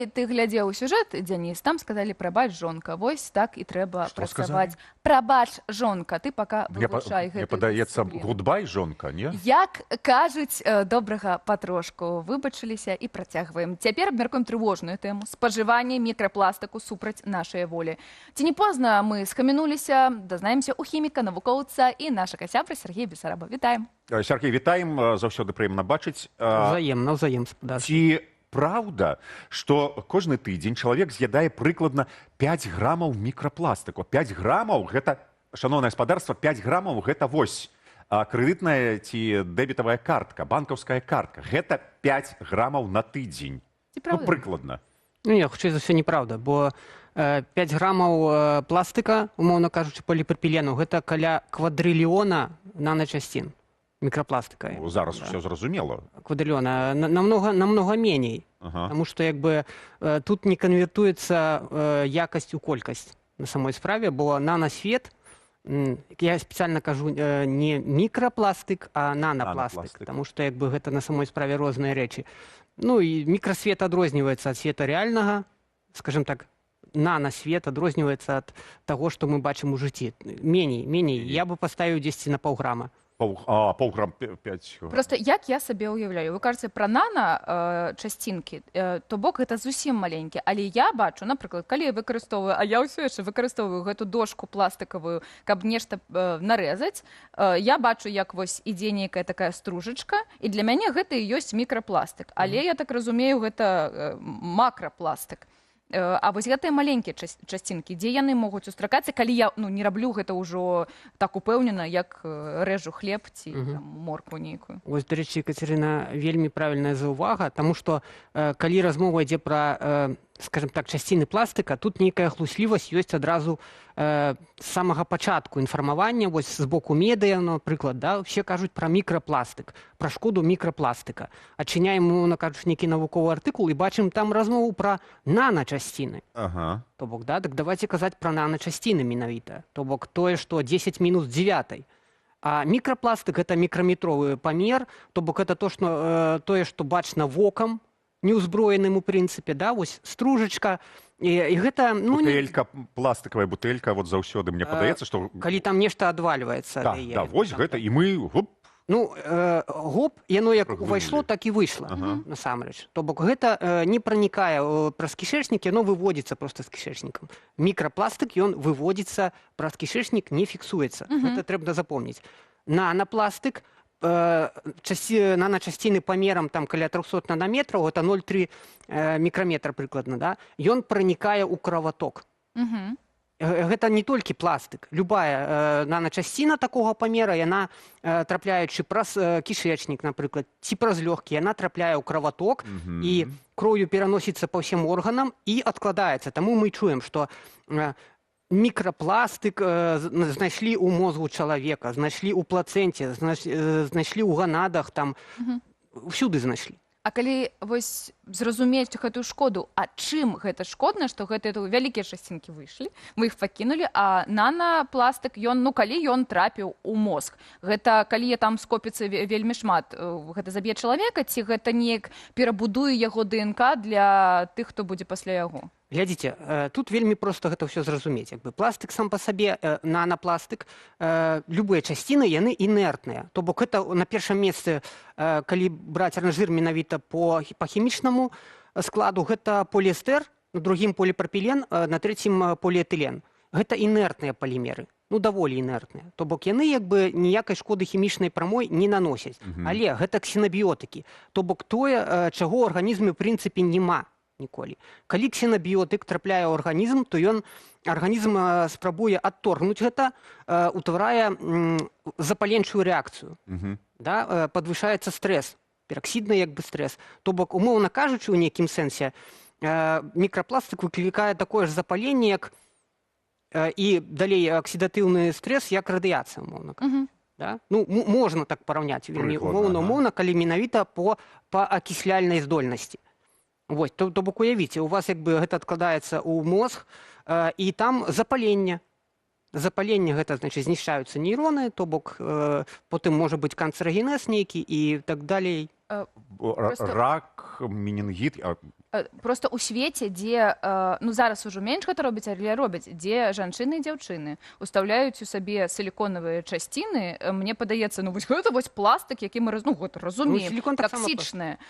Ты глядзеў сюжэт, Дзяніс, там сказалі прабач жонка. Вось так і трэба Што працаваць. сказалі? Прабач жонка, ты пока Мне вывучай гэтую падаецца, дысцыпліну. гудбай, жонка, не? Як кажуць, добрага патрошку. Выбачыліся і працягваем. Цяпер абмяркуем трывожную тэму. Спажыванне мікрапластыку супраць нашай волі. Ці не позна мы схамянуліся, дазнаемся у хіміка, навукоўца і нашага сябра Сергея Бесараба. Вітаем. Сергей, вітаем, заўсёды прыемна бачыць. Навзаем, спадар. Ці праўда, што кожны тыдзень чалавек з'ядае прыкладна 5 грамаў мікрапластыку. 5 грамаў, гэта, шаноўнае гаспадарства, 5 грамаў гэта вось крэдытная ці дэбітавая картка, банкаўская картка. Гэта 5 грамаў на тыдзень. Ці правда? Прыкладна. Не, хутчэй за ўсё неправда, бо 5 грамаў пластыка, умоўна кажучы, поліпропілену, гэта каля квадрыльёна наночасцін мікрапластыка. Зараз усё зразумела. Квадрыльёна. Намного меней. Таму што тут не канвертуецца якасць у колькасць на самой справе, бо нанасвет, я спецыяльна кажу не мікрапластык, а нанопластык, таму што гэта на самой справе розныя рэчы. Ну і мікрасвет адрозніваецца ад света рэальнага, скажем так, нанасвет адрозніваецца ад таго, што мы бачым у жыцці. Меней. Я бы паставіў дзесьці на паўграма. Паўграм 5. Просто як я сабе ўяўляю, вы кажаце пра нана-часцінкі, то бок гэта зусім маленькі, але я бачу, напрыклад, калі я выкарыстоўваю, а я ўсё яшчэ выкарыстоўваю гэту дошку пластыкавую, каб нешта нарэзаць, я бачу, як вось ідзе нейкая такая стружачка, і для мяне гэта і ёсць мікрапластык, але я так разумею, гэта макрапластык. А вось гэтыя маленькія часцінкі, дзе яны могуць сустракацца, калі я не раблю гэта ўжо так упэўнена, як рэжу хлеб ці моркву нейкую. Вось, дарэчы, Кацярына, вельмі правільная заўвага, таму што калі размова ідзе пра, скажем так, часціны пластыка, тут нейкая хлуслівасць ёсць адразу з самага пачатку інфармавання, вось з боку медыа, напрыклад, усе кажуць пра мікрапластык, пра шкоду мікрапластыка. Адчыняем, кажучы, нейкі навуковы артыкул і бачым там размову пра наночасціны. То бок, так давайте казаць пра наночасціны менавіта. То бок тое, што 10 мінус 9. А мікрапластык гэта мікраметровы памер, то бок гэта тое, што бачна вокам, неўзброеным у прынцыпе, вось стружачка. І гэта, бутэлька, пластыкавая бутэлька, вот заўсёды мне падаецца, што... Калі там нешта адвальваецца. Да, вось гэта, і мы... Гоп, яно як увайшло, так і выйшла, насамрэч. То бок гэта не пранікае праз кішэчнік, яно выводзіцца проста з кішэчнікам. Мікрапластык, ён выводзіцца праз кішэчнік, не фіксуецца. Гэта трэба запомніць. Нанопластык, наночасціны памерам каля 300 нанометраў, гэта 0,3 мікраметра прыкладна, ён пранікае ў кроваток. Гэта не толькі пластык. Любая наночасціна такога памера, яна, трапляючы праз кішэчнік, напрыклад, ці праз лёгкі, яна трапляе ў кроваток і кроўю пераносіцца па ўсім органам і адкладаецца. Таму мы чуем, што мікрапластык знайшлі ў мозгу чалавека, знайшлі ў плацэнце, знайшлі ў ганадах, там усюды знайшлі. А калі вось зразумець гэтую шкоду, а чым гэта шкодна, што гэтыя вялікія часцінкі выйшлі, мы іх пакінулі, а нанопластык, калі ён трапіў у мозг, гэта калі там скопіцца вельмі шмат, гэта заб'е чалавека, ці гэта неяк перабудуе яго ДНК для тых, хто будзе пасля яго? Глядзіце, тут вельмі проста гэта ўсё зразумець. Пластык сам па сабе, нанопластык, любыя часціны, яны інертныя. То бок гэта на першым месцы, калі браць ранжыр менавіта по хімічнаму складу, гэта поліэстэр, на другім поліпропілен, на трэцім поліэтылен. Гэта інертныя палімеры. Даволі інертныя. То бок яны ніякай шкоды хімічнай прамой не наносяць. Але гэта ксенабіотыкі. То бок тое, чаго ў арганізме ў прынцыпе няма ніколі. Калі ксенабіотык трапляе ў арганізм, то арганізм спрабуе адторгнуць гэта, утварае запаленчую рэакцыю. Падвышаецца стрэс, пераксідны стрэс. То бок, умоўна кажучы, у нейкім сэнсе, мікрапластык выклікае такое ж запаленне, як і далей аксідатыўны стрэс, як радыяцыя, умоўна кажучы. Можна так параўняць вельмі умоўна, калі менавіта па акісляльнай здольнасці. Вось, то бок уявіце, у вас гэта адкладаецца ў мозг, і там запаленне. Запаленне гэта, значыць, знішчаюцца нейроны, то бок потым можа быць канцэрагенез нейкі і так далей. Рак, менінгіт, Просто ў свеце, дзе ну зараз ужо менш гэта робяць, але робяць, дзе жанчыны і дзяўчыны устаўляюць у сабе сіліконавыя часціны, мне падаецца, ну вось гэта вось пластык, які мы разумеем, сілікон таксама таксічныя.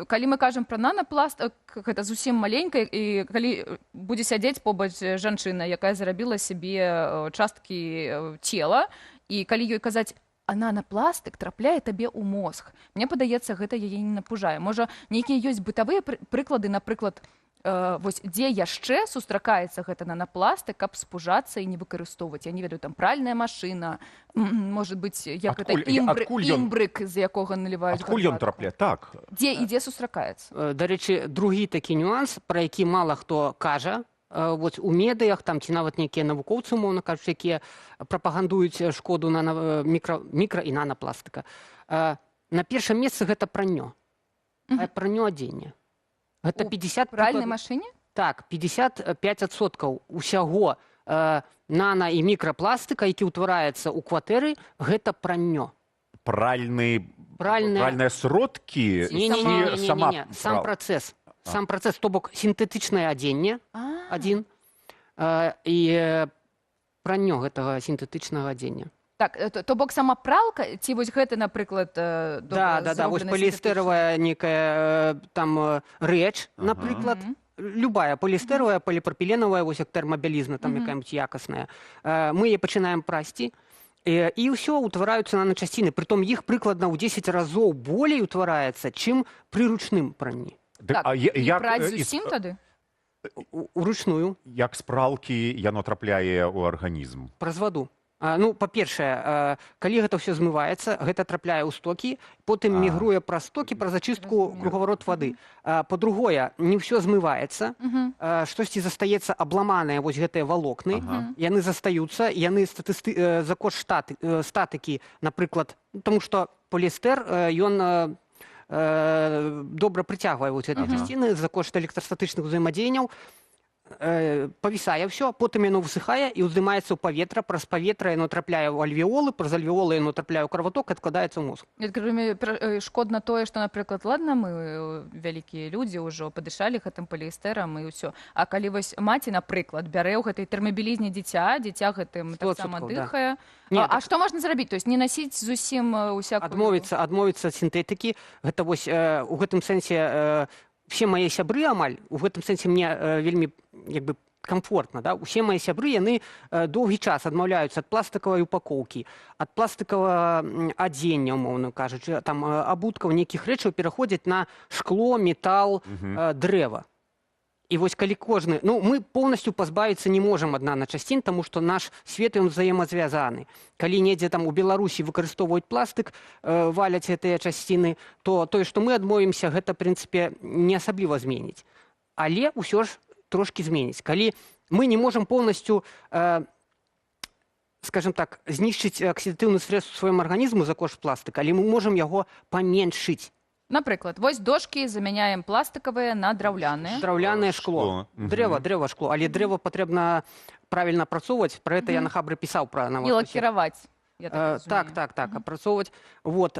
Калі мы кажам пра нанапластык, гэта зусім маленька, і калі будзе сядзець побач жанчына, якая зарабіла сабе часткі цела, і калі ёй казаць, а нанапластык трапляе табе ў мозг. Мне падаецца, гэта яе не напужае. Можа, нейкія ёсць бытавыя прыклады, напрыклад, вось дзе яшчэ сустракаецца гэта нанапластык, каб спужацца і не выкарыстоўваць. Я не ведаю, там пральная машына, можа быць, як гэта імбрык, з якога наліваюць гарбатку. Адкуль ён трапляе? Так. Дзе і дзе сустракаецца? Дарэчы, другі такі нюанс, пра які мала хто кажа, вот у медыях там ці нават нейкія навукоўцы, умоўна кажучы, якія прапагандуюць шкоду мікра і нанапластыка. На першым месцы гэта праннё. Пранё адзення. Гэта 50 пральнай машыне? Так, 55% усяго нана і мікрапластыка, які ўтвараецца ў кватэры, гэта пранё. Пральныя сродкі? Не, сам працэс. Сам працэс, то бок сінтэтычнае адзенне, адзін, і пранё гэтага сінтэтычнага адзення. Так, то бок сама пралка, ці вось гэта, напрыклад, Да, вось поліэстэравая нейкая там рэч, напрыклад, любая поліэстэравая, поліпрапіленавая, вось як тэрмабялізна, там якая-нибудь якасная. Мы яе пачынаем прасці, і ўсё ўтвараюцца наначасціны, притом іх прыкладна ў 10 разоў болей ўтвараецца, чым пры ручным пранні. Так, і праць зусім тады? Уручную. Як з пралкі яно трапляе ў арганізм? Праз ваду. Ну, па-першае, калі гэта ўсё змываецца, гэта трапляе ў стокі, потым мігруе праз стокі, праз ачыстку кругаварот вады. Па-другое, не ўсё змываецца, штосьці застаецца абламаныя вось гэтыя валокны, яны застаюцца, яны за кошт статыкі, напрыклад, тому што поліэстэр, ён добра прыцягвае вот гэтыя часціны за кошт электрастатычных узаемадзеянняў, павісае ўсё, потым яно высыхае і ўздымаецца ў паветра, праз паветра яно трапляе ў альвеолы, праз альвеолы яно трапляе ў кроваток, адкладаецца ў мозг. Шкодна тое, што, напрыклад, ладна, мы вялікія людзі ўжо падышалі гэтым поліэстэрам і ўсё. А калі вось маці, напрыклад, бярэ ў гэтай тэрмабілізне дзіця гэтым таксама дыхае. А што можна зрабіць? То есть не насіць зусім усякую... Адмовіцца ад сінтэтыкі. Гэта вось у гэтым сэнсе все мае сябры амаль, у гэтым сэнсе мне вельмі комфортна, да? Усе мае сябры, яны доўгі час адмаўляюцца ад пластыкавай упакоўкі, ад пластыкавага адзення, умоўна кажучы, там абуткаў, нейкіх рэчаў пераходзяць на шкло, метал, дрэва. І вось калі кожны... Ну, мы поўнасцю пазбавіцца не можам ад наначасцін, таму што наш свет, ён взаемазвязаны. Калі недзе там у Беларусі выкарыстоўваюць пластык, валяць гэтыя часціны, то тое, што мы адмовімся, гэта, в прынцыпе, не асабліва зменіць. Але ўсё ж трошкі зменіць. Калі мы не можам поўнасцю, скажем так, знішчыць аксідатыўны стрэс у сваім арганізму за кошт пластыка, але мы можам яго паменшыць. Напрыклад, вось дошкі замяняем пластыкавыя на драўляныя. Драўлянае шкло. Дрэва шкло. Але дрэва патрэбна правільна апрацоўваць. Пра гэта я на Хабры пісаў. І лакіраваць. Так, апрацоўваць. Вот,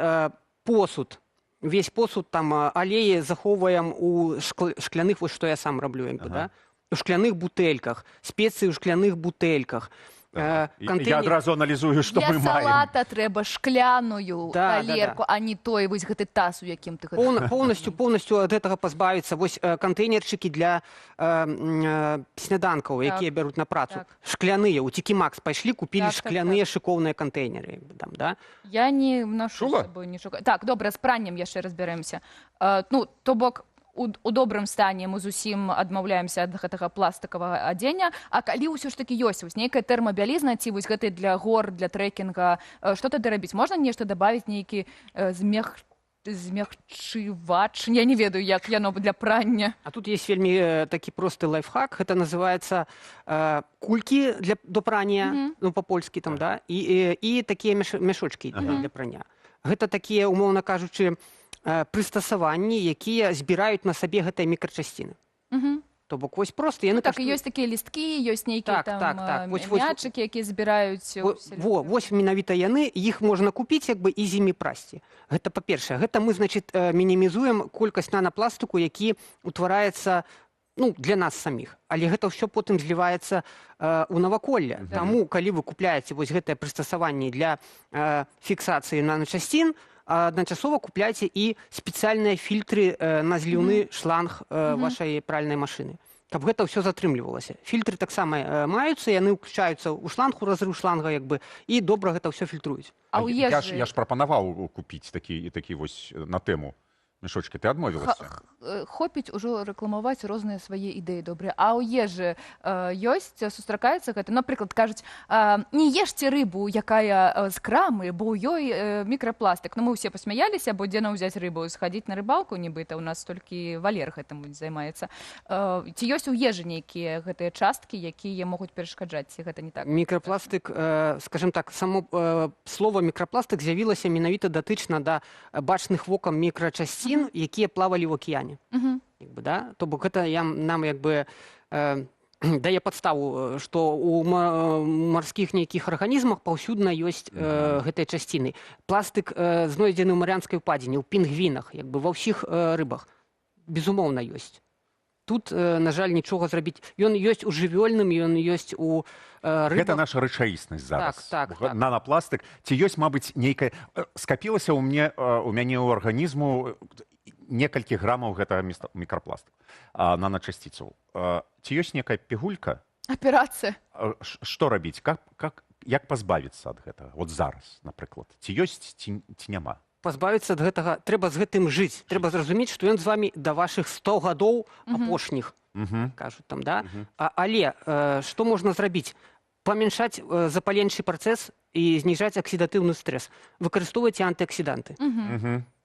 посуд. Весь посуд, там, алеі захоўваем у шкляных, вось што я сам раблю, у шкляных бутэльках, спецыі ў шкляных бутэльках. Я адразу аналізую, што мы маем. Для салата трэба шкляную талерку, а не той вось гэты таз, у якім ты гэта... Поўнасцю ад гэтага пазбавіцца. Вось кантэйнерчыкі для сняданкаў, якія бяруць на працу. Шкляныя. У Тікімакс пайшлі, купілі шкляныя шыкоўныя кантэйнеры. Я не нашу з сабой нічога. Так, добра, з праннем яшчэ разбяремся. Ну, то бок, у добрым стане мы зусім адмаўляемся ад гэтага пластыкавага адзення, а калі ўсё ж такі ёсць вось нейкая тэрмабялізна, ці вось гэта для гор, для трэкінга, што тады рабіць? Можна нешта дабавіць, нейкі змягчывач? Я не ведаю, як яно для прання. А тут есть вельмі такі просты лайфхак, гэта называецца кулькі до прання, ну па-польскі там, да, і такія мяшочкі для прання. Гэта такія, умоўна кажучы, прыстасаванні, якія збіраюць на сабе гэтыя мікрачасціны. То бок вось просто яны Так, і ёсць такія лісткі, ёсць нейкія Так, так, так. Вось- вось- мячыкі, якія збіраюць вось менавіта яны, іх можна купіць як бы і з імі прасці. Гэта па-першае, гэта мы, значит, мінімізуем колькасць нанапластыку, які утвараецца для нас саміх. Але гэта ўсё потым зліваецца ў наваколле. Таму, калі вы купляеце вось гэтае прыстасаванне для фіксацыі наначасцін, адначасова купляйце і спецыяльныя фільтры на зліўны шланг вашай пральнай машыны. Каб гэта ўсё затрымлівалася. Фільтры таксама маюцца, яны ўключаюцца ў шланг, у разрыў шланга, як бы, і добра гэта ўсё фільтруюць. А ў Я ежы ж прапанаваў купіць такі вось на тэму. Мішочки, ты адмовілася? хопіць ужо рэкламаваць розныя свае ідэі добрыя. А ў ежы ёсць, сустракаецца гэта? Напрыклад, кажуць, не ешце рыбу, якая з крамы, бо ў ёй мікрапластык. Ну, мы ўсе пасмяяліся, бо дзе нам узяць рыбу? Схадзіць на рыбалку, нібыта, у нас толькі Валер гэтым займаецца. Ці ёсць у ежы нейкія гэтыя часткі, якія могуць перашкаджаць, ці гэта не так? Мікрапластык, скажем так, само слово мікрапластык з'явілася менавіта датычна да бачных вокам мікрачасцін, якія плавалі ў акіяне. Як бы, да? То бок гэта нам як бы дае падставу, што ў марскіх нейкіх арганізмах паўсюдна ёсць гэтыя часціны. Пластык знойдзены ў Марыянскай упадзіне, ў пінгвінах, як бы ва ўсіх рыбах. Безумоўна, ёсць. Тут, на жаль, нічога зрабіць. Ён ёсць у жывёльным, ён ёсць у рыбах. Гэта наша рэчаіснасць зараз. Так. Нанапластык. Ці ёсць, мабыць, нейкая... Скапілася ў мяне ў арганізму некалькі грамаў гэтага мікрапластыку, наначасціцаў. Ці ёсць некая пігулька? Аперацыя. Што рабіць? Як пазбавіцца ад гэтага? Вот зараз, напрыклад. Ці ёсць, ці няма? Пазбавіцца ад гэтага, трэба з гэтым жыць. Трэба зразумець, што ён з вамі да вашых 100 гадоў апошніх, кажуць там, да? Але што можна зрабіць? Памяншаць запаленчы працэс і зніжаць аксідатыўны стрэс. Выкарыстоўвайце антыаксіданты.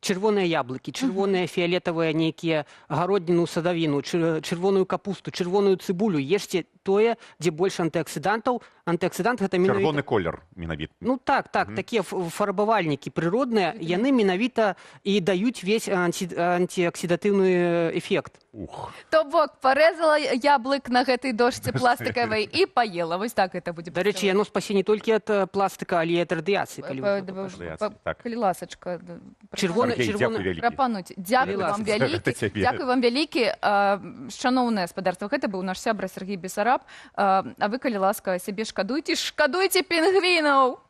Чырвоныя яблыкі, чырвоныя фіялетавыя нейкія гародніну, садавіну, чырвоную капусту, чырвоную цыбулю. Ешце тое, дзе больш антыаксідантаў. Антыаксідант гэта менавіта... Чырвоны колер менавіта. Ну так, такія фарбавальнікі прыродныя, яны менавіта і даюць весь антыаксідатыўны эфект. То бок, парэзала яблык на гэтай дошцы пластыкавай і паела. Вось так гэта будзе. Дарэчы, яно спасе не толькі ад пластыка, але і ад радыяцыі. Калі ласачка. Прапануць. Дзякуй вам вялікі. Дзякуй вам вялікі. Шаноўнае гаспадарства, гэта быў наш сябра Сергей Бесараб. А вы, калі ласка, сябе шкадуйце пінгвінаў!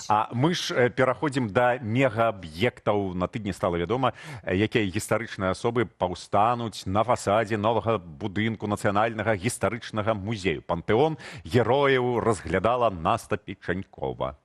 А мы ж пераходзім да мегааб'ектаў. На тыдні стала вядома, якія гістарычныя асобы паўстануць на фасадзе новага будынку нацыянальнага гістарычнага музею. Пантэон герояў разглядала Наста Печанькова.